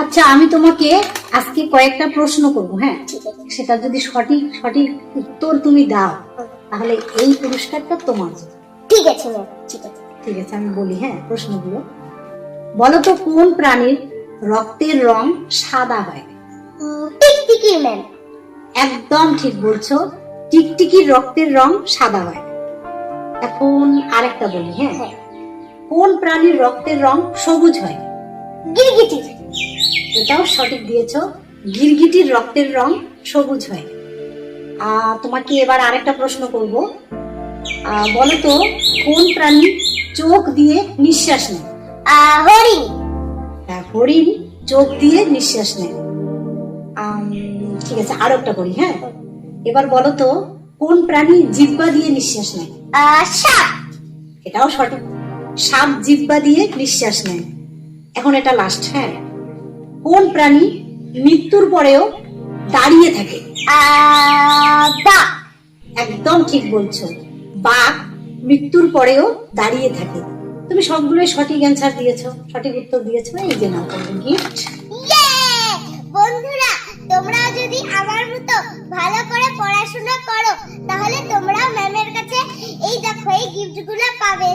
আচ্ছা, আমি তোমাকে আজকে কয়েকটা প্রশ্ন করবো, হ্যাঁ? ঠিক আছে। সেটা যদি সঠিক সঠিক উত্তর তুমি দাও তাহলে এই পুরস্কারটা তোমার। ঠিক আছে ম্যাম, ঠিক আছে। ঠিক আছে, আমি বলি, হ্যাঁ, প্রশ্নগুলো। বলো তো, কোন প্রাণীর রক্তের রং সাদা হয়? টিকটিকি ম্যাম। একদম ঠিক বলছো, টিকটিকির রক্তের রং সাদা হয়। এখন আরেকটা বলি, হ্যাঁ? হ্যাঁ। কোন প্রাণীর রক্তের রং সবুজ হয়? গিরগিটি। এটাও সঠিক দিয়েছো, গিরগিটির রক্তের রং সবুজ হয়। তোমাকে এবার আরেকটা প্রশ্ন করব। বলো তো, কোন প্রাণী চোখ দিয়ে নিঃশ্বাস নেয়? হরিণ। হ্যাঁ, হরিণ চোখ দিয়ে নিঃশ্বাস নেয়। ঠিক আছে, আরো একটা করি, হ্যাঁ? এবার বলো তো, কোন প্রাণী জিহ্বা দিয়ে নিঃশ্বাস নেয়? সাপ। এটাও সঠিক, সাপ জিহ্বা দিয়ে নিঃশ্বাস নেয়। এখন এটা লাস্ট, হ্যাঁ? কোন প্রাণী মৃত্যুর পরেও দাঁড়িয়ে থাকে? বাঘ। একদম ঠিক বলছো, বাঘ মৃত্যুর পরেও দাঁড়িয়ে থাকে। তুমি সবগুলোই সঠিক অ্যান্সার দিয়েছো, সঠিক উত্তর দিয়েছো। এই যে নাও তোমার গিফট। বন্ধুরা, তোমরা যদি আমার মতো ভালো করে পড়াশোনা করো তাহলে তোমরা ম্যামের কাছে এই দেখো এই গিফটগুলো পাবে।